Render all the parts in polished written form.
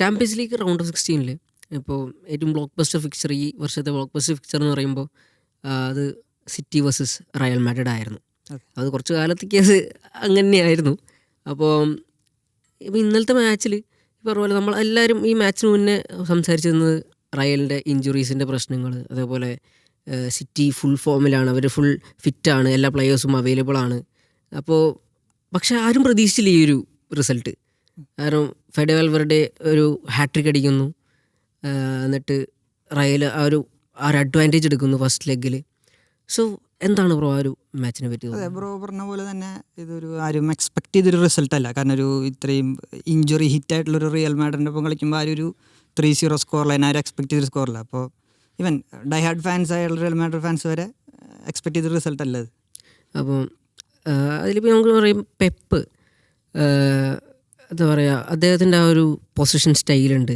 Champions league round of 16 ഇപ്പോൾ ഏറ്റവും block buster fixture ഈ വർഷത്തെ ബ്ലോക്ക് ബസ്റ്റർ ഫിക്ചർ എന്ന് പറയുമ്പോൾ അത് സിറ്റി വേഴ്സസ് റയൽ മാഡ്രിഡ് ആയിരുന്നു. അതെ. അത് കുറച്ച് കാലത്തേക്ക് അത് അങ്ങനെ തന്നെയായിരുന്നു. അപ്പോൾ ഇന്നലത്തെ മാച്ചിൽ പറഞ്ഞ പോലെ നമ്മൾ എല്ലാവരും ഈ മാച്ചിന് മുന്നേ സംസാരിച്ചിരുന്നത് റയലിൻ്റെ ഇഞ്ചുറീസിൻ്റെ പ്രശ്നങ്ങൾ, അതേപോലെ സിറ്റി ഫുൾ ഫോമിലാണ്, അവർ ഫുൾ ഫിറ്റാണ്, എല്ലാ പ്ലെയേഴ്സും അവൈലബിൾ ആണ്. അപ്പോൾ പക്ഷെ ആരും പ്രതീക്ഷിച്ചില്ല ഈ ഒരു റിസൾട്ട്. കാരണം ഫെഡെ വാൽവേർഡെ ഒരു ഹാട്രിക് അടിക്കുന്നു, എന്നിട്ട് റയൽ ആ ഒരു അഡ്വാൻറ്റേജ് എടുക്കുന്നു ഫസ്റ്റ് ലെഗിൽ. സോ എന്താണ് ബ്രോ ആ ഒരു മാച്ചിനെ പറ്റി? അതെ, ബ്രോ പറഞ്ഞ പോലെ തന്നെ ഇതൊരു ആരും എക്സ്പെക്ട് ചെയ്തൊരു റിസൾട്ട് അല്ല. കാരണം ഒരു ഇത്രയും ഇഞ്ചുറി ഹിറ്റായിട്ടുള്ളൊരു റിയൽ മാഡ്രിഡിൻ്റെ ഒപ്പം കളിക്കുമ്പോൾ ആ ഒരു 3-0 സ്കോർ ലൈൻ ആരും എക്സ്പെക്ട് ചെയ്തൊരു സ്കോറില്ല. അപ്പോൾ ഈവൻ ഡൈഹാർഡ് ഫാൻസ് ആയുള്ള റിയൽ മാഡ്രിഡ് ഫാൻസ് വരെ എക്സ്പെക്ട് ചെയ്തൊരു റിസൾട്ട് അല്ല അത്. അപ്പോൾ അതിലിപ്പോൾ നമുക്ക് പറയും പെപ്പ് എന്താ പറയുക, അദ്ദേഹത്തിൻ്റെ ആ ഒരു പൊസിഷൻ സ്റ്റൈലുണ്ട്,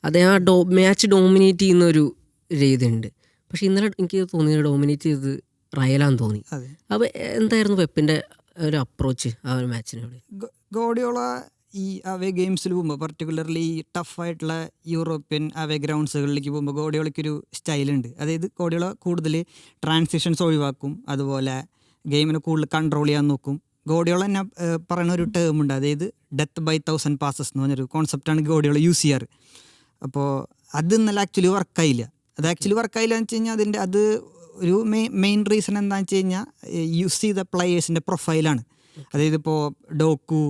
അദ്ദേഹം ആ മാച്ച് ഡോമിനേറ്റ് ചെയ്യുന്ന ഒരു രീതിയുണ്ട്. പക്ഷേ ഇന്നലെ എനിക്ക് തോന്നിയത് ഡോമിനേറ്റ് ചെയ്തത് റയലാന്ന് തോന്നി. അതെ, അപ്പോൾ എന്തായിരുന്നു പെപ്പിൻ്റെ ഒരു അപ്രോച്ച് ആ ഒരു മാച്ചിനോട്? ഗോഡിയോള ഈ അവേ ഗെയിംസിൽ പോകുമ്പോൾ, പർട്ടിക്കുലർലി ഈ ടഫായിട്ടുള്ള യൂറോപ്യൻ അവേ ഗ്രൗണ്ട്സുകളിലേക്ക് പോകുമ്പോൾ ഗോഡിയോളയ്ക്കൊരു സ്റ്റൈലുണ്ട്. അതായത് ഗോഡിയോള കൂടുതൽ ട്രാൻസിഷൻസ് ഒഴിവാക്കും, അതുപോലെ ഗെയിമിനെ കൂടുതൽ കൺട്രോൾ ചെയ്യാൻ നോക്കും. ഗോഡിയോള തന്നെ പറയുന്ന ഒരു ടേം ഉണ്ട്, അതായത് ഡെത്ത് ബൈ 1000 പാസസ് എന്ന് പറഞ്ഞൊരു കോൺസെപ്റ്റാണ് ഗോഡിയോള യൂസ് ചെയ്യാറ്. അപ്പോൾ അത് ഇന്നലെ ആക്ച്വലി വർക്കായില്ല. അത് ആക്ച്വലി വർക്കായില്ല എന്ന് വെച്ച് കഴിഞ്ഞാൽ അതിൻ്റെ അത് ഒരു മെയിൻ റീസൺ എന്താണെന്ന് വെച്ച് കഴിഞ്ഞാൽ യൂസ് ചെയ്ത പ്ലെയേഴ്സിൻ്റെ പ്രൊഫൈലാണ്. അതായത് ഇപ്പോൾ ഡോക്കു,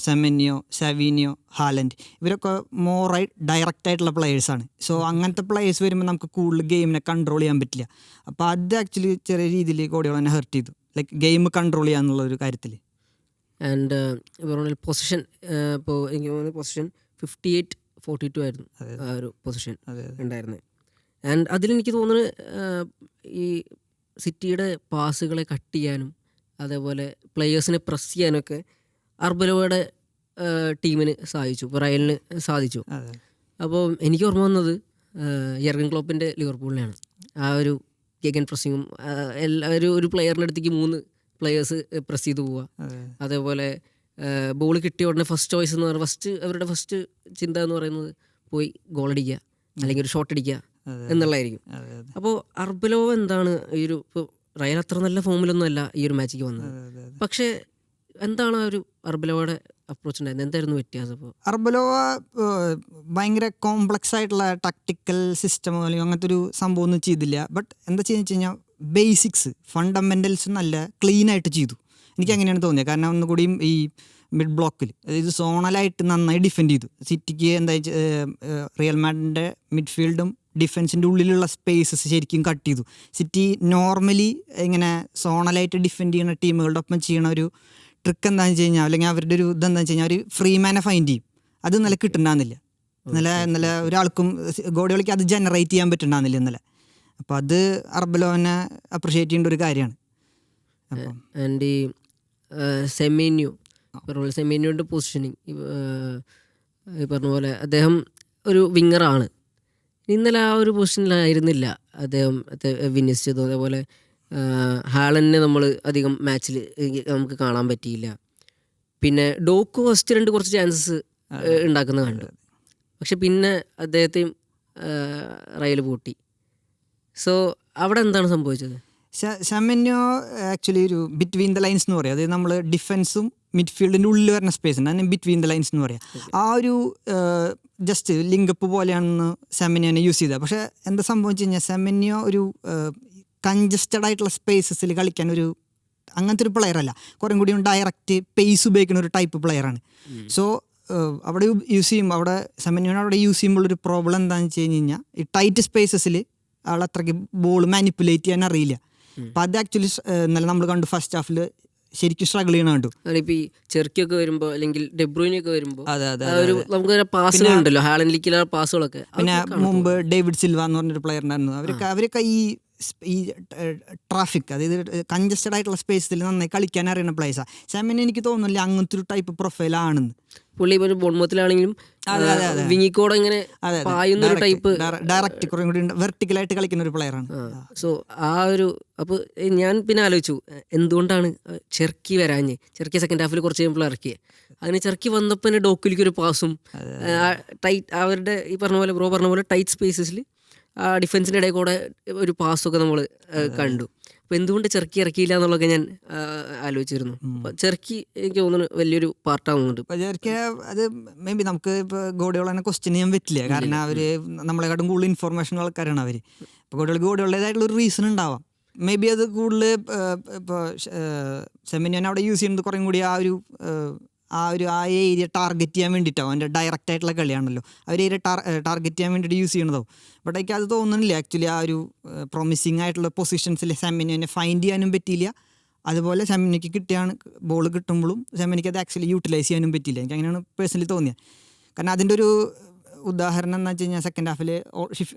സെമന്യോ, സാവിനിയോ, ഹാലൻഡ്, ഇവരൊക്കെ മോറായി ഡയറക്റ്റായിട്ടുള്ള പ്ലെയേഴ്സാണ്. സോ അങ്ങനത്തെ പ്ലെയേഴ്സ് വരുമ്പോൾ നമുക്ക് കൂടുതൽ ഗെയിമിനെ കൺട്രോൾ ചെയ്യാൻ പറ്റില്ല. അപ്പോൾ അത് ആക്ച്വലി ചെറിയ രീതിയിൽ ഗോഡിയോള തന്നെ ഹെർട്ട് ചെയ്തു, ലൈക്ക് ഗെയിം കൺട്രോൾ ചെയ്യാന്നുള്ളൊരു കാര്യത്തിൽ. ആൻഡ് പറഞ്ഞാൽ പൊസിഷൻ, ഇപ്പോൾ എനിക്ക് തോന്നുന്നത് പൊസിഷൻ 58-42 ആയിരുന്നു ആ ഒരു പൊസിഷൻ ഉണ്ടായിരുന്നത്. ആൻഡ് അതിലെനിക്ക് തോന്നുന്നത് ഈ സിറ്റിയുടെ പാസുകളെ കട്ട് ചെയ്യാനും അതേപോലെ പ്ലെയേഴ്സിനെ പ്രസ് ചെയ്യാനൊക്കെ അർബലോയുടെ ടീമിന് സാധിച്ചു, റയലിന് സാധിച്ചു. അപ്പോൾ എനിക്ക് ഓർമ്മ വന്നത് യർഗൻ ക്ലോപ്പിൻ്റെ ലിവർപൂളിനെയാണ്. ആ ഒരു ഗെഗൻ പ്രസ്സിങ്ങും എല്ലാവരും ഒരു പ്ലെയറിൻ്റെ അടുത്തേക്ക് 3 പ്ലെയേഴ്സ് പ്രസ് ചെയ്ത് പോവുക, അതേപോലെ ബോൾ കിട്ടിയ ഉടനെ ഫസ്റ്റ് ചോയ്സ് എന്ന് പറഞ്ഞാൽ അവരുടെ ഫസ്റ്റ് ചിന്ത എന്ന് പറയുന്നത് പോയി ഗോൾ അടിക്കുക അല്ലെങ്കിൽ ഒരു ഷോട്ട് അടിക്കുക എന്നുള്ളതായിരിക്കും. അപ്പോൾ അർബലോ എന്താണ് ഈ ഒരു, ഇപ്പോൾ റയൽ അത്ര നല്ല ഫോമിലൊന്നും അല്ല ഈ ഒരു മാച്ചിക്ക് വന്നത്, പക്ഷേ എന്താണ് ആ ഒരു അർബലോയുടെ അപ്രോച്ച് ഉണ്ടായിരുന്നത്? എന്തായിരുന്നു വ്യത്യാസം? ഇപ്പോൾ അർബലോവ ഭയങ്കര കോംപ്ലക്സ് ആയിട്ടുള്ള ടാക്ടിക്കൽ സിസ്റ്റമോ അല്ലെങ്കിൽ അങ്ങനത്തെ ഒരു സംഭവം ഒന്നും ചെയ്തില്ല. ബട്ട് എന്താ ചെയ്യുന്നത് വെച്ച് കഴിഞ്ഞാൽ ബേസിക്സ് ഫണ്ടമെൻ്റൽസ് നല്ല ക്ലീൻ ആയിട്ട് ചെയ്തു. എനിക്ക് അങ്ങനെയാണ് തോന്നിയത്. കാരണം ഒന്നുകൂടിയും ഈ മിഡ് ബ്ലോക്കിൽ, അതായത് സോണലായിട്ട് നന്നായി ഡിഫെൻഡ് ചെയ്തു. സിറ്റിക്ക് എന്താ റിയൽ മാഡ്രിഡിൻ്റെ മിഡ്ഫീൽഡും ഡിഫൻസിൻ്റെ ഉള്ളിലുള്ള സ്പേസസ് ശരിക്കും കട്ട് ചെയ്തു. സിറ്റി നോർമലി ഇങ്ങനെ സോണലായിട്ട് ഡിഫെൻഡ് ചെയ്യുന്ന ടീമുകളുടെ ഒപ്പം ചെയ്യണ ഒരു ട്രിക്ക് എന്താണെന്ന് വെച്ച് കഴിഞ്ഞാൽ, അല്ലെങ്കിൽ അവരുടെ ഒരു ഇതെന്താണെന്ന് വെച്ച് കഴിഞ്ഞാൽ, ഒരു ഫ്രീ മാനെ ഫൈൻഡ് ചെയ്യും. അത് ഇന്നലെ കിട്ടുന്നുണ്ടാകുന്നില്ല. ഇന്നലെ ഒരാൾക്കും ഗോഡിയോളയ്ക്ക് അത് ജനറേറ്റ് ചെയ്യാൻ പറ്റുന്നുണ്ടാകുന്നില്ല ഇന്നലെ. അപ്പോൾ അത് അർബലോനെ അപ്രിഷിയേറ്റ് ചെയ്യേണ്ട ഒരു കാര്യമാണ്. ആൻഡ് ഈ സെമേന്യോയുടെ പൊസിഷനിങ് ഈ പറഞ്ഞ പോലെ അദ്ദേഹം ഒരു വിങ്ങറാണ്. ഇന്നലെ ആ ഒരു പൊസിഷനിലായിരുന്നില്ല അദ്ദേഹം വിന്യസിച്ചത്. അതേപോലെ ഹാലൻഡിനെ നമ്മൾ അധികം മാച്ചിൽ നമുക്ക് കാണാൻ പറ്റിയില്ല. പിന്നെ ഡോക്കു ഫസ്റ്റ് 2 കുറച്ച് ചാൻസസ് ഉണ്ടാക്കുന്നത് കണ്ടു, പക്ഷെ പിന്നെ അദ്ദേഹത്തെയും റയൽ പൂട്ടി. സോ അവിടെ എന്താണ് സംഭവിച്ചത്? സെമന്യോ ആക്ച്വലി ഒരു ബിറ്റ്വീൻ ദ ലൈൻസ് എന്ന് പറയും. അതായത് നമ്മൾ ഡിഫൻസും മിഡ്ഫീൽഡിൻ്റെ ഉള്ളിൽ വരുന്ന സ്പേസ് ഉണ്ട്, അതിന് ബിറ്റ്വീൻ ദ ലൈൻസ് എന്ന് പറയാം. ആ ഒരു ജസ്റ്റ് ലിങ്കപ്പ് പോലെയാണെന്ന് സെമന്യോനെ യൂസ് ചെയ്തത്. പക്ഷേ എന്താ സംഭവിച്ചു കഴിഞ്ഞാൽ, സെമന്യോ ഒരു കൺജസ്റ്റഡ് ആയിട്ടുള്ള സ്പേസസിൽ കളിക്കാൻ ഒരു അങ്ങനത്തെ ഒരു പ്ലെയർ അല്ല. കുറേ കൂടി ഡയറക്റ്റ് പേസ് ഉപയോഗിക്കുന്ന ഒരു ടൈപ്പ് പ്ലെയറാണ്. സോ അവിടെ യൂസ് ചെയ്യുമ്പോൾ, അവിടെ സെമന്യോനെ അവിടെ യൂസ് ചെയ്യുമ്പോൾ ഒരു പ്രോബ്ലം എന്താണെന്ന് വെച്ച് കഴിഞ്ഞ് കഴിഞ്ഞാൽ, ഈ ടൈറ്റ് സ്പേസസിൽ ആൾ അത്രയ്ക്ക് ബോൾ മാനിപ്പുലേറ്റ് ചെയ്യാൻ അറിയില്ല. അപ്പം അത് ആക്ച്വലി ഇന്നലെ നമ്മൾ കണ്ടു, ഫസ്റ്റ് ഹാഫിൽ ശരിക്കും സ്ട്രഗിൾ ചെയ്യണ കണ്ടു. ഇപ്പോൾ ഈ ചെറുക്കിയൊക്കെ വരുമ്പോൾ അല്ലെങ്കിൽ ഡെബ്രൂയിനൊക്കെ വരുമ്പോൾ നമുക്ക് പാസുകളുണ്ടല്ലോ, ഹാലൻഡിലേക്കുള്ള പാസുകളൊക്കെ. പിന്നെ മുമ്പ് ഡേവിഡ് സിൽവ എന്ന് പറഞ്ഞൊരു പ്ലെയർ ഉണ്ടായിരുന്നു. അവരൊക്കെ ഈ ട്രാഫിക്, അതായത് കൺജസ്റ്റഡ് ആയിട്ടുള്ള സ്പേസിൽ നന്നായി കളിക്കാൻ അറിയുന്ന പ്ലേയേഴ്സാണ്. സെമൻ എനിക്ക് തോന്നുന്നില്ല അങ്ങനത്തെ ഒരു ടൈപ്പ് പ്രൊഫൈലാണെന്ന്. പുള്ളി ഇപ്പോൾ ബോൺമത്തിലാണെങ്കിലും വിങ്ങിക്കോടെ ഇങ്ങനെ പായുന്ന ഒരു ടൈപ്പ്, ഡയറക്റ്റ് കുറേ കൂടി വെർട്ടിക്കലായിട്ട് കളിക്കുന്ന ഒരു പ്ലെയറാണ്. സോ ആ ഒരു, അപ്പോൾ ഞാൻ പിന്നെ ആലോചിച്ചു എന്തുകൊണ്ടാണ് ചെറുക്കി വരാഞ്ഞ്. ചെറുക്കി സെക്കൻഡ് ഹാഫിൽ കുറച്ച് കഴിയുമ്പോൾ ഇറക്കിയത്. അങ്ങനെ ചെറുക്കി വന്നപ്പോൾ തന്നെ ഡോക്കിലേക്ക് ഒരു പാസും ടൈറ്റ് അവരുടെ ഈ പറഞ്ഞ പോലെ ബ്രോ പറഞ്ഞ പോലെ ടൈറ്റ് സ്പേസസിൽ ആ ഡിഫൻസിൻ്റെ ഇടയിൽ കൂടെ ഒരു പാസ്സൊക്കെ നമ്മൾ കണ്ടു. അപ്പോൾ എന്തുകൊണ്ട് ചെറുക്കി ഇറക്കിയില്ല എന്നുള്ളതൊക്കെ ഞാൻ ആലോചിച്ചിരുന്നു. അപ്പോൾ ചെറുക്കി എനിക്ക് തോന്നുന്നു വലിയൊരു പാർട്ടാവുന്നുണ്ട്. ഇപ്പോൾ ചെറുക്കി അത് മേ ബി നമുക്ക് ഇപ്പോൾ ഗോഡിയോളനെ ക്വസ്റ്റ്യൻ ചെയ്യാൻ പറ്റില്ല, കാരണം അവർ നമ്മളെക്കാട്ടും കൂടുതൽ ഇൻഫോർമേഷൻ ആൾക്കാരാണ് അവർ. ഇപ്പോൾ ഗോഡിയോളേതായിട്ടുള്ളൊരു റീസൺ ഉണ്ടാവാം. മേ ബി അത് കൂടുതൽ ഇപ്പോൾ സെമിനിയൻ അവിടെ യൂസ് ചെയ്യുന്നത് കുറേ കൂടി ആ ഏരിയ ടാർഗറ്റ് ചെയ്യാൻ വേണ്ടിയിട്ടാവും. അതിൻ്റെ ഡയറക്റ്റ് ആയിട്ടുള്ള കളിയാണല്ലോ, അവർ ഏരിയ ടാർഗറ്റ് ചെയ്യാൻ വേണ്ടിയിട്ട് യൂസ് ചെയ്യണതാവും. ബട്ട് എനിക്ക് അത് തോന്നുന്നില്ല ആക്ച്വലി. ആ ഒരു പ്രൊമിസിങ് ആയിട്ടുള്ള പൊസിഷൻസിൽ സെമിനിയനെ ഫൈൻഡ് ചെയ്യാനും പറ്റിയില്ല. അതുപോലെ സെമിനിക്ക് ബോൾ കിട്ടുമ്പോഴും സെമിനിക്ക് അത് ആക്ച്വലി യൂട്ടിലൈസ് ചെയ്യാനും പറ്റിയില്ല. എനിക്ക് അങ്ങനെയാണ് പേഴ്സണലി തോന്നിയത്. കാരണം അതിൻ്റെ ഒരു ഉദാഹരണം എന്ന് വെച്ച് കഴിഞ്ഞാൽ സെക്കൻഡ് ഹാഫിൽ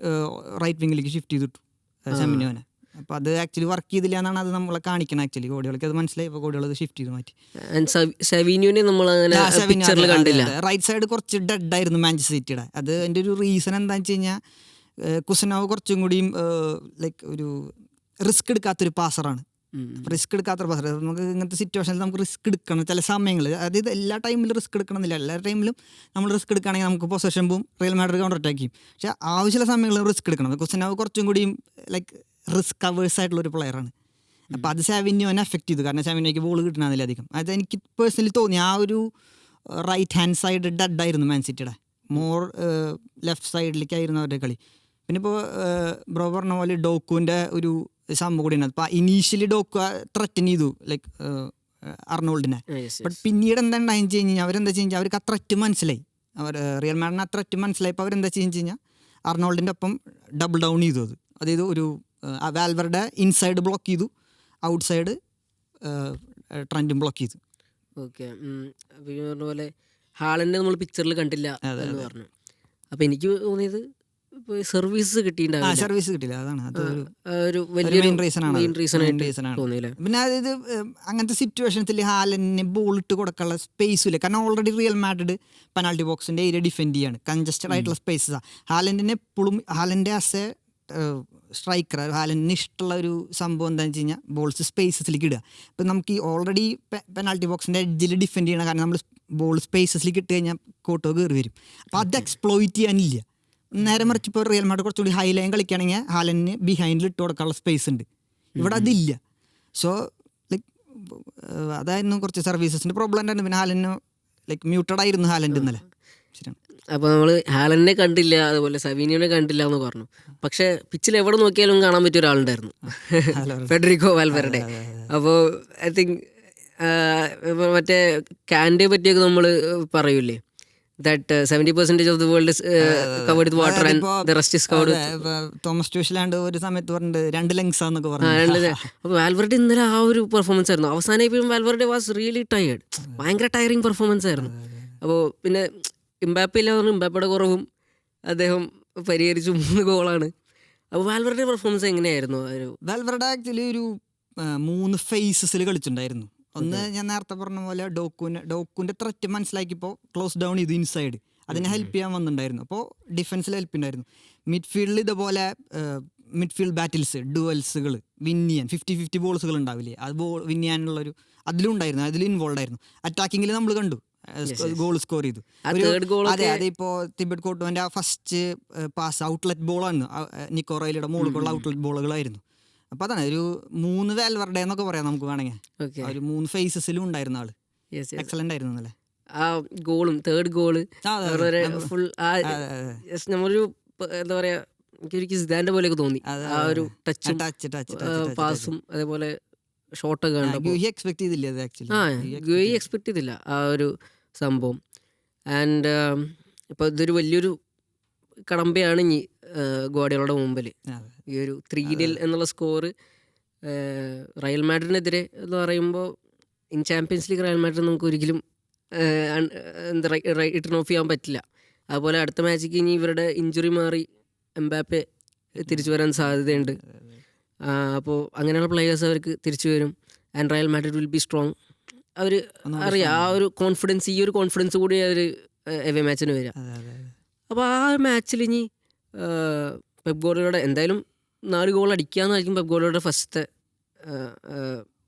റൈറ്റ് വിങ്ങിലേക്ക് ഷിഫ്റ്റ് ചെയ്തിട്ടു സെമിനിയോനെ. അപ്പോൾ അത് ആക്ച്വലി വർക്ക് ചെയ്തില്ല എന്നാണ് അത് നമ്മളെ കാണിക്കണം. ആക്ച്വലി ഗോഡിയോളക്ക് അത് മനസ്സിലായി. ഇപ്പോൾ ഗോഡിയോള അത് ഷിഫ്റ്റ് ചെയ്ത് മാറ്റി. റൈറ്റ് സൈഡ് കുറച്ച് ഡെഡ് ആയിരുന്നു മാഞ്ചസ്റ്റർ സിറ്റിയുടെ. അത് അതിൻ്റെ ഒരു റീസൺ എന്താണെന്ന് വെച്ച് കഴിഞ്ഞാൽ കുസനോവ് കുറച്ചും കൂടിയും ലൈക്ക് ഒരു റിസ്ക് എടുക്കാത്തൊരു പാസറാണ്. റിസ്ക് എടുക്കാത്തൊരു പാസർ. നമുക്ക് ഇങ്ങനത്തെ സിറ്റുവേഷനിൽ നമുക്ക് റിസ്ക് എടുക്കണം ചില സമയങ്ങളിൽ. അതായത് എല്ലാ ടൈമിലും റിസ്ക് എടുക്കണമെന്നില്ല. എല്ലാ ടൈമിലും നമ്മൾ റിസ്ക് എടുക്കുകയാണെങ്കിൽ നമുക്ക് പൊസഷൻ പോവും, റിയൽ മാഡ്രിഡ് കൗണ്ടർ അറ്റാക്ക് ചെയ്യും. പക്ഷേ ആവശ്യമുള്ള സമയങ്ങളിൽ റിസ്ക് എടുക്കണം. കുസനോവ് കുറച്ചും കൂടിയും ലൈക്ക് റിസ്ക് കവേഴ്സ് ആയിട്ടുള്ളൊരു പ്ലെയറാണ്. അപ്പോൾ അത് സാവിന്യോനെ എഫക്റ്റ് ചെയ്തു. കാരണം സാവിന്യോയ്ക്ക് ബോൾ കിട്ടണമെന്നില്ല അധികം. അത് എനിക്ക് പേഴ്സണലി തോന്നി. ആ ഒരു റൈറ്റ് ഹാൻഡ് സൈഡ് ഡെഡായിരുന്നു മാൻ സിറ്റിയുടെ. മോർ ലെഫ്റ്റ് സൈഡിലേക്കായിരുന്നു അവരുടെ കളി. പിന്നെ ഇപ്പോൾ ബ്രോ പറഞ്ഞ പോലെ ഡോക്കുവിൻ്റെ ഒരു സംഭവം കൂടിയാണ്. അപ്പോൾ ഇനീഷ്യലി ഡോക്കു ത്രറ്റൻ ചെയ്തു ലൈക്ക് അർണോൾഡിനെ. ബട്ട് പിന്നീട് എന്താ ഉണ്ടായെന്ന് വെച്ച് കഴിഞ്ഞാൽ അവരെന്താ വെച്ച് കഴിഞ്ഞാൽ അവർക്ക് ആ ത്രെറ്റ് മനസ്സിലായി. റിയൽ മാഡ്രിഡിന് ആ ത്രെറ്റ് മനസ്സിലായപ്പോൾ അവരെന്താ വെച്ച് കഴിഞ്ഞാൽ അർണോൾഡിൻ്റെ ഒപ്പം ഡബിൾ ഡൗൺ ചെയ്തു. അതായത് ഒരു വാൽവറുടെ ഇൻസൈഡ് ബ്ലോക്ക് ചെയ്തു, ഔട്ട് സൈഡ് ട്രെൻഡും ബ്ലോക്ക് ചെയ്തു. ഓക്കെ. അപ്പോൾ ഈ പറഞ്ഞ പോലെ ഹാളൻഡ് നമ്മൾ പിക്ചറിൽ കണ്ടില്ല എന്ന് പറഞ്ഞു. അപ്പോൾ എനിക്ക് തോന്നിയത് സർവീസ് കിട്ടിയിട്ടുണ്ടാവില്ല. സർവീസ് കിട്ടില്ല, അതാണ് ഒരു വലിയ റീസൺ തോന്നിയില്ല. പിന്നെ അതായത് അങ്ങനത്തെ സിറ്റുവേഷൻസിൽ ഹാലൻഡിന് ബോൾ ഇട്ട് കൊടുക്കാനുള്ള സ്പേസും ഇല്ല. കാരണം ഓൾറെഡി റിയൽ മാഡ്രിഡ് പെനാൾട്ടി ബോക്സിൻ്റെ ഏരിയ ഡിഫെൻഡ് ചെയ്യാണ്. കൺജസ്റ്റഡ് ആയിട്ടുള്ള സ്പേസസാണ്. ഹാലൻഡിനെ എപ്പോഴും ഹാലൻഡ് ആസ് എ സ്ട്രൈക്കർ ഹാലൻഡിന് ഇഷ്ടമുള്ള ഒരു സംഭവം എന്താണെന്ന് വെച്ച് കഴിഞ്ഞാൽ ബോൾസ് സ്പേസസിലേക്ക് ഇടുക. ഇപ്പം നമുക്ക് ഈ ഓൾറെഡി പെനാൾട്ടി ബോക്സിൻ്റെ എഡ്ജിൽ ഡിഫെൻഡ് ചെയ്യണം. കാരണം നമ്മൾ ബോൾ സ്പേസസിലേക്ക് ഇട്ട് കഴിഞ്ഞാൽ കോട്ടോ കയറി വരും. അപ്പോൾ അത് എക്സ്പ്ലോയിറ്റ് ചെയ്യാനില്ല. നേരെ മറിച്ച് ഇപ്പോൾ റിയൽ മാഡ്രിഡ് കുറച്ചുകൂടി ഹൈ ലൈൻ കളിക്കുകയാണെങ്കിൽ ഹാലൻഡിന് ബിഹൈൻഡിൽ ഇട്ട് കൊടുക്കാനുള്ള സ്പേസ് ഉണ്ട്. ഇവിടെ അതില്ല. സോ ലൈക്ക് അതായിരുന്നു കുറച്ച് സർവീസസിൻ്റെ പ്രോബ്ലം ഉണ്ടായിരുന്നു. പിന്നെ ഹാലൻഡിന് ലൈക്ക് മ്യൂട്ടഡ് ആയിരുന്നു ഹാലൻഡ് ഇന്നലെ. ശരിയാണ്. അപ്പോൾ നമ്മൾ ഹാലൻഡിനെ കണ്ടില്ല, അതുപോലെ സവീനിയോനെ കണ്ടില്ല എന്ന് പറഞ്ഞു. പക്ഷേ പിച്ചിൽ എവിടെ നോക്കിയാലും കാണാൻ പറ്റിയ ഒരാളുണ്ടായിരുന്നു, ഫെഡറിക്കോ വാൽവെർഡെ. അപ്പോൾ ഐ തിങ്ക് മറ്റേ കാൻഡെ പറ്റിയൊക്കെ നമ്മൾ പറയൂലേ, that 70% of the world is covered with water and the rest is covered with... Thomas ട്യൂഷലാണ്ട് ഒരു സമയത്ത് പറഞ്ഞിട്ട് 2 ലെങ്സ് ആണെന്നൊക്കെ പറഞ്ഞു. അപ്പോൾ വാൽവെർഡെ ഇന്നലെ ആ ഒരു പെർഫോമൻസ് ആയിരുന്നു. അവസാനം വാൽവെർഡെ വാസ് റിയലി ടയേർഡ്. ഭയങ്കര ടയറിങ് പെർഫോമൻസ് ആയിരുന്നു. അപ്പോൾ പിന്നെ ഇംബാപ്പെ ഇല്ല പറഞ്ഞു, ഇംബാപ്പയുടെ കുറവും അദ്ദേഹം പരിഹരിച്ചു. 3 ഗോളാണ്. അപ്പോൾ വാൽവെർഡെ പെർഫോമൻസ് എങ്ങനെയായിരുന്നു? വാൽവെർഡെ ആക്ച്വലി ഒരു 3 ഫേസസിൽ കളിച്ചിട്ടുണ്ടായിരുന്നു. ഒന്ന് ഞാൻ നേരത്തെ പറഞ്ഞ പോലെ ഡോക്കുവിൻ്റെ ത്രെറ്റ് മനസ്സിലാക്കിയപ്പോൾ ക്ലോസ് ഡൗൺ ചെയ്തു ഇൻസൈഡ്. അതിനെ ഹെൽപ്പ് ചെയ്യാൻ വന്നിട്ടുണ്ടായിരുന്നു. അപ്പോൾ ഡിഫൻസിൽ ഹെൽപ്പ് ഉണ്ടായിരുന്നു. മിഡ്ഫീൽഡിൽ ഇതുപോലെ മിഡ്ഫീൽഡ് ബാറ്റിൽസ്, ഡുവൽസുകൾ വിൻ ചെയ്യാൻ 50-50 ബോൾസുകൾ ഉണ്ടാവില്ലേ, അത് വിൻ ചെയ്യാനുള്ളൊരു അതിലും ഉണ്ടായിരുന്നു, അതിലും ഇൻവോൾവ് ആയിരുന്നു. അറ്റാക്കിങ്ങിൽ നമ്മൾ കണ്ടു ഗോൾ സ്കോർ ചെയ്തു. അതെ ഇപ്പോൾ തിബറ്റ് കോർട്ടോൻ്റെ ആ ഫസ്റ്റ് പാസ് ഔട്ട്ലെറ്റ് ബോളാണ്, നിക്കോ റൈലിയുടെ മുകളിലുള്ള ഔട്ട്ലെറ്റ് ബോളുകളായിരുന്നു. അപ്പോൾ അതാണ് ഒരു 3 വാൽവെർഡെ എന്നൊക്കെ പറയാം നമുക്ക് വേണമെങ്കിൽ. ഒരു 3 ഫേസസിലും ഉണ്ടായിരുന്ന ആള് എക്സലന്റ് ആയിരുന്നു അല്ലേ. ആ ഗോളും തേർഡ് ഗോള് ഫുൾ നമ്മളൊരു എന്താ പറയാ, എനിക്കൊരു സിദാന്റെ പോലെയൊക്കെ തോന്നി. ആ ഒരു ടച്ചും പാസും അതേപോലെ ഷോട്ടൊക്കെ കണ്ടപ്പോൾ എക്സ്പെക്ട് ചെയ്തില്ല. എക്സ്പെക്ട് ചെയ്തില്ല ആ ഒരു സംഭവം. ആൻഡ് ഇപ്പോൾ ഇതൊരു വലിയൊരു കടമ്പയാണ് ഇനി ഗോഡിയോളയുടെ മുമ്പിൽ. ഈ ഒരു 3-0 എന്നുള്ള സ്കോറ് റയൽ മാഡ്രിഡിനെതിരെ എന്ന് പറയുമ്പോൾ in champions league Real Madrid നമുക്ക് ഒരിക്കലും എന്താ റിട്ടേൺ ഓഫ് ചെയ്യാൻ പറ്റില്ല. അതുപോലെ അടുത്ത മാച്ചിക്ക് ഇനി ഇവരുടെ ഇഞ്ചുറി മാറി എംബാപ്പെ തിരിച്ചു വരാൻ സാധ്യതയുണ്ട്. അപ്പോൾ അങ്ങനെയുള്ള പ്ലെയേഴ്സ് അവർക്ക് തിരിച്ചു വരും. And Real Madrid will be strong. അവർ അറിയാം ആ ഒരു കോൺഫിഡൻസ്, ഈ ഒരു കോൺഫിഡൻസ് കൂടി അവർ എവേ മാച്ചിന് വരിക. അപ്പോൾ ആ മാച്ചിൽ ഇനി പെപ് ഗോർഡിയോളയുടെ എന്തായാലും 4 ഗോൾ അടിക്കാമെന്നായിരിക്കും പെപ് ഗോർഡിയോളയുടെ ഫസ്റ്റത്തെ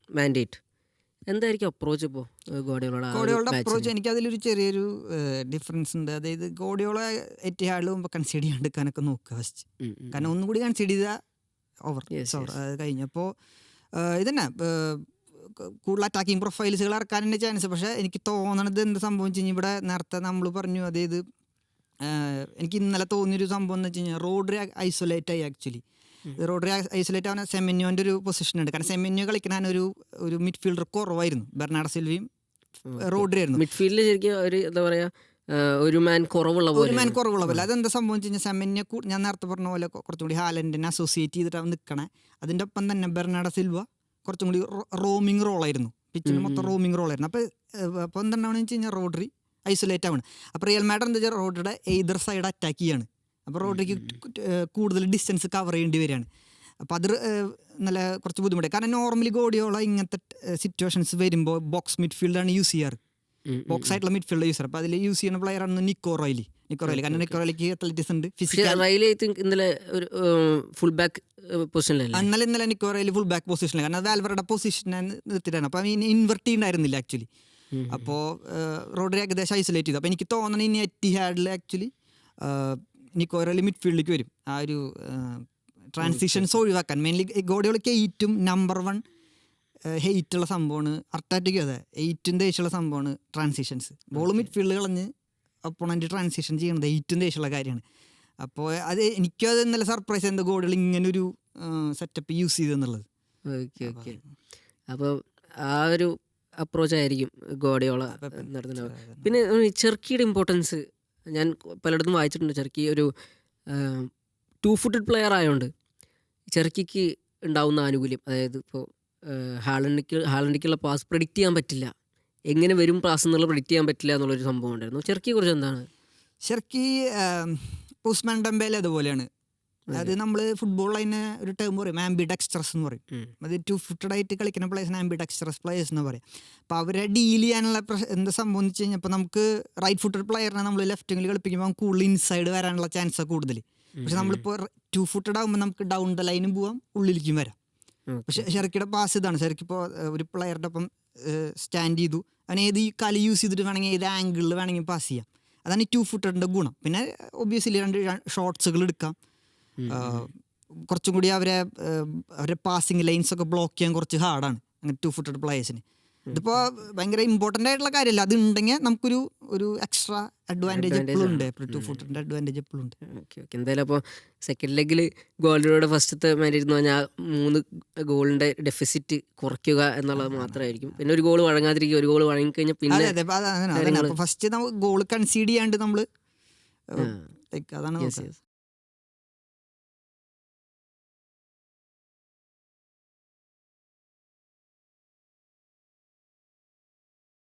മാൻഡേറ്റ്. എന്തായിരിക്കും അപ്രോച്ച് ഇപ്പോൾ ഗോഡിയോളയുടെ ഗോഡിയോളയുടെ അപ്രോച്ച് എനിക്ക് അതിലൊരു ചെറിയൊരു ഡിഫറൻസ് ഉണ്ട്. അതായത് ഗോഡിയോള എറ്റിഹാഡിൽ മുമ്പ് കൺസീഡ് ചെയ്യാണ്ടിരിക്കാനൊക്കെ നോക്കുക ഫസ്റ്റ്. കാരണം ഒന്നും കൂടി കൺസീഡ് ചെയ്താൽ ഓവർ അത് കഴിഞ്ഞപ്പോൾ ഇതന്നെ കൂടുതൽ അറ്റാക്കിംഗ് പ്രൊഫൈൽസുകൾ ഇറക്കാനുള്ള ചാൻസ്. പക്ഷേ എനിക്ക് തോന്നണത് എന്ത് സംഭവം വെച്ച് കഴിഞ്ഞാൽ ഇവിടെ നേരത്തെ നമ്മൾ പറഞ്ഞു, അതായത് എനിക്ക് ഇന്നലെ തോന്നിയൊരു സംഭവം എന്ന് വെച്ച് കഴിഞ്ഞാൽ റോഡ്രി ഐസൊലേറ്റ് ആയി. ആക്ച്വലി റോഡ്രി ഐസൊലേറ്റ് ആവുന്ന സെമെന്യോൻ്റെ ഒരു പൊസിഷൻ ഉണ്ട്. കാരണം സെമെന്യോ കളിക്കാൻ ഒരു മിഡ്ഫീൽഡർ കുറവായിരുന്നു. ബെർണാഡോ സിൽവയും റോഡ്രി ആയിരുന്നു മിഡ്ഫീൽഡിൽ. ശരിക്കും ഒരു എന്താ പറയുക, ഒരു മാൻ കുറവുള്ള പോലെ. അതെന്താ സംഭവം വെച്ച് കഴിഞ്ഞാൽ സെമെന്യോ ഞാൻ നേരത്തെ പറഞ്ഞ പോലെ കുറച്ചും കൂടി ഹാലൻഡിനെ അസോസിയേറ്റ് ചെയ്തിട്ടാണ് നിൽക്കണേ. അതിൻ്റെ ഒപ്പം തന്നെ ബെർണാഡോ സിൽവ കുറച്ചും കൂടി റോമിങ് റോളായിരുന്നു, പിച്ചിൽ മൊത്തം റോമിങ് റോളായിരുന്നു. അപ്പോൾ എന്തുണ്ടാവണമെന്ന് വെച്ച് കഴിഞ്ഞാൽ റോഡ്രി ഐസൊലേറ്റ് ആവണം. അപ്പോൾ റിയൽ മാഡ്രിഡ് എന്താ വെച്ചാൽ റോഡ്രിയുടെ എയ്തർ സൈഡ് അറ്റാക്ക് ചെയ്യാണ്. അപ്പോൾ റോഡ്രിക്ക് കൂടുതൽ ഡിസ്റ്റൻസ് കവർ ചെയ്യേണ്ടി വരികയാണ്. അപ്പോൾ അത് നല്ല കുറച്ച് ബുദ്ധിമുട്ടായി. കാരണം നോർമലി ഗോഡിയോള ഇങ്ങനത്തെ സിറ്റുവേഷൻസ് വരുമ്പോൾ ബോക്സ് മിഡ്ഫീൽഡാണ് യൂസ് ചെയ്യാറ്, ബോക്സ് ആയിട്ടുള്ള മിഡ്ഫീൽഡ് യൂസ് ചെയ്യാറ്. അപ്പോൾ അതിൽ യൂസ് ചെയ്യുന്ന പ്ലെയറാണ് നിക്കോ റൈലി. കാരണം നിക്കോ റൈലിക്ക് അത്ലറ്റിക്സ് ഉണ്ട്, ഫുൾ ബാക്ക് പൊസിഷനിലല്ല. ഇന്നലെ നിക്കോ റൈലി ഫുൾ ബാക്ക് പൊസിഷനിൽ, കാരണം അത് വാൽവറുടെ പൊസിഷനെ നിർത്തിയിട്ടാണ്. അപ്പോൾ ഇൻവെർട്ട് ഉണ്ടായിരുന്നില്ല ആക്ച്വലി. അപ്പോൾ റോഡ്രി ഏകദേശം ഐസൊലേറ്റ് ചെയ്തു. അപ്പോൾ എനിക്ക് തോന്നണം ഇനി എറ്റിഹാഡിൽ ആക്ച്വലി നിക്കോ റൈലി മിഡ്ഫീൽഡിലേക്ക് വരും. ആ ഒരു ട്രാൻസിഷൻസ് ഒഴിവാക്കാൻ മെയിൻലി ഗോഡിയോളയ്ക്ക് 8 നമ്പർ 1 ഹെയ്റ്റുള്ള സംഭവമാണ്. അർട്ടാറ്റിക്കും അതെ 8 ദേഷ്യമുള്ള സംഭവമാണ് ട്രാൻസിഷൻസ്. ബോൾ മിഡ്ഫീൽഡ് കളഞ്ഞ് ഒപ്പോണൻറ്റ് ട്രാൻസിഷൻ ചെയ്യുന്നത് 8 ദേഷ്യമുള്ള കാര്യമാണ്. അപ്പോൾ അത് എനിക്കത് ഇന്നലെ സർപ്രൈസ് എന്താ ഗോഡിയോള ഇങ്ങനൊരു സെറ്റപ്പ് യൂസ് ചെയ്തെന്നുള്ളത്. Okay okay. അപ്പോൾ ആ ഒരു അപ്രോച്ച് ആയിരിക്കും ഗോഡിയോള നടത്തുന്നത്. പിന്നെ ചെർക്കിയുടെ ഇമ്പോർട്ടൻസ് ഞാൻ പലയിടത്തും വായിച്ചിട്ടുണ്ട്. ചെർക്കി ഒരു 2 ഫുട്ടഡ് പ്ലെയർ ആയതുകൊണ്ട് ചെർക്കിക്ക് ഉണ്ടാവുന്ന ആനുകൂല്യം, അതായത് ഇപ്പോൾ ഹാലൻഡിക്കുള്ള പാസ് പ്രെഡിക്റ്റ് ചെയ്യാൻ പറ്റില്ല, എങ്ങനെ വരും പാസ് എന്നുള്ളത് പ്രെഡിക്റ്റ് ചെയ്യാൻ പറ്റില്ല എന്നുള്ളൊരു സംഭവം ഉണ്ടായിരുന്നു. ചെർക്കിയെ കുറിച്ച് എന്താണ്? ചെർക്കി ഉസ്മാൻ ഡെംബേലെ അതുപോലെയാണ്. അത് നമ്മൾ ഫുട്ബോളിൽ അതിന് ഒരു ടേം പറയും, ആംബിഡെക്സ്ട്രസ് എന്ന് പറയും. അത് 2 ഫുട്ടഡ് ആയിട്ട് കളിക്കുന്ന പ്ലേയേഴ്സിന് ആംബിഡെക്സ്ട്രസ് പ്ലേയേഴ്സ് എന്ന് പറയും. അപ്പോൾ അവരെ ഡീൽ ചെയ്യാനുള്ള എന്താ സംഭവം എന്ന് വെച്ച് കഴിഞ്ഞാൽ, ഇപ്പോൾ നമുക്ക് റൈറ്റ് ഫുട്ടഡ് പ്ലെയറിനെ നമ്മൾ ലെഫ്റ്റ് വിങ്ങിൽ കളിപ്പിക്കുമ്പോൾ കൂടുതൽ ഇൻസൈഡ് വരാനുള്ള ചാൻസ് കൂടുതൽ. പക്ഷെ നമ്മളിപ്പോൾ 2 ഫുട്ടഡ് ആകുമ്പോൾ നമുക്ക് ഡൗൺ ദ ലൈനും പോവാം, ഉള്ളിലേക്കും വരാം. പക്ഷെ ഷെർക്കിയുടെ പാസ് ഇതാണ്. ഷെർക്കിപ്പോൾ ഒരു പ്ലെയറുടെ ഒപ്പം സ്റ്റാൻഡ് ചെയ്തു, അവൻ ഏത് കാലി യൂസ് ചെയ്തിട്ട് വേണമെങ്കിൽ ഏത് ആംഗിളിൽ വേണമെങ്കിൽ പാസ് ചെയ്യാം. അതാണ് ഈ 2 ഫുട്ടഡിൻ്റെ ഗുണം. പിന്നെ ഒബ്വിയസ്ലി 2 ഷോട്ട്സുകൾ എടുക്കാം. കുറച്ചും കൂടി അവരെ പാസിങ് ലൈൻസ് ഒക്കെ ബ്ലോക്ക് ചെയ്യാൻ കുറച്ച് ഹാർഡാണ് അങ്ങനെ 2 ഫുട്ടഡ് പ്ലേയേഴ്സിന്. ഇതിപ്പോൾ ഭയങ്കര ഇമ്പോർട്ടൻ്റ് ആയിട്ടുള്ള കാര്യമല്ല, അത് ഉണ്ടെങ്കിൽ നമുക്കൊരു എക്സ്ട്രാ അഡ്വാൻറ്റേജ് എപ്പോഴും ഉണ്ട്. 2 ഫുട്ടഡിൻ്റെ അഡ്വാൻറ്റേജ് എപ്പോഴും ഉണ്ട്. Okay okay. എന്തായാലും അപ്പോൾ സെക്കൻഡ് ലെഗിൽ ഗോളിയുടെ ഫസ്റ്റത്തെ മാനായിരുന്നു പറഞ്ഞാൽ 3 ഗോളിൻ്റെ ഡെഫിസിറ്റ് കുറയ്ക്കുക എന്നുള്ളത് മാത്രമായിരിക്കും. പിന്നെ ഒരു ഗോൾ വഴങ്ങാതിരിക്കുക, ഒരു ഗോൾ വഴങ്ങിക്കഴിഞ്ഞാൽ പിന്നെ ഫസ്റ്റ് നമ്മൾ ഗോൾ കൺസീഡ് ചെയ്യാണ്ട് നമ്മൾ അതാണ്.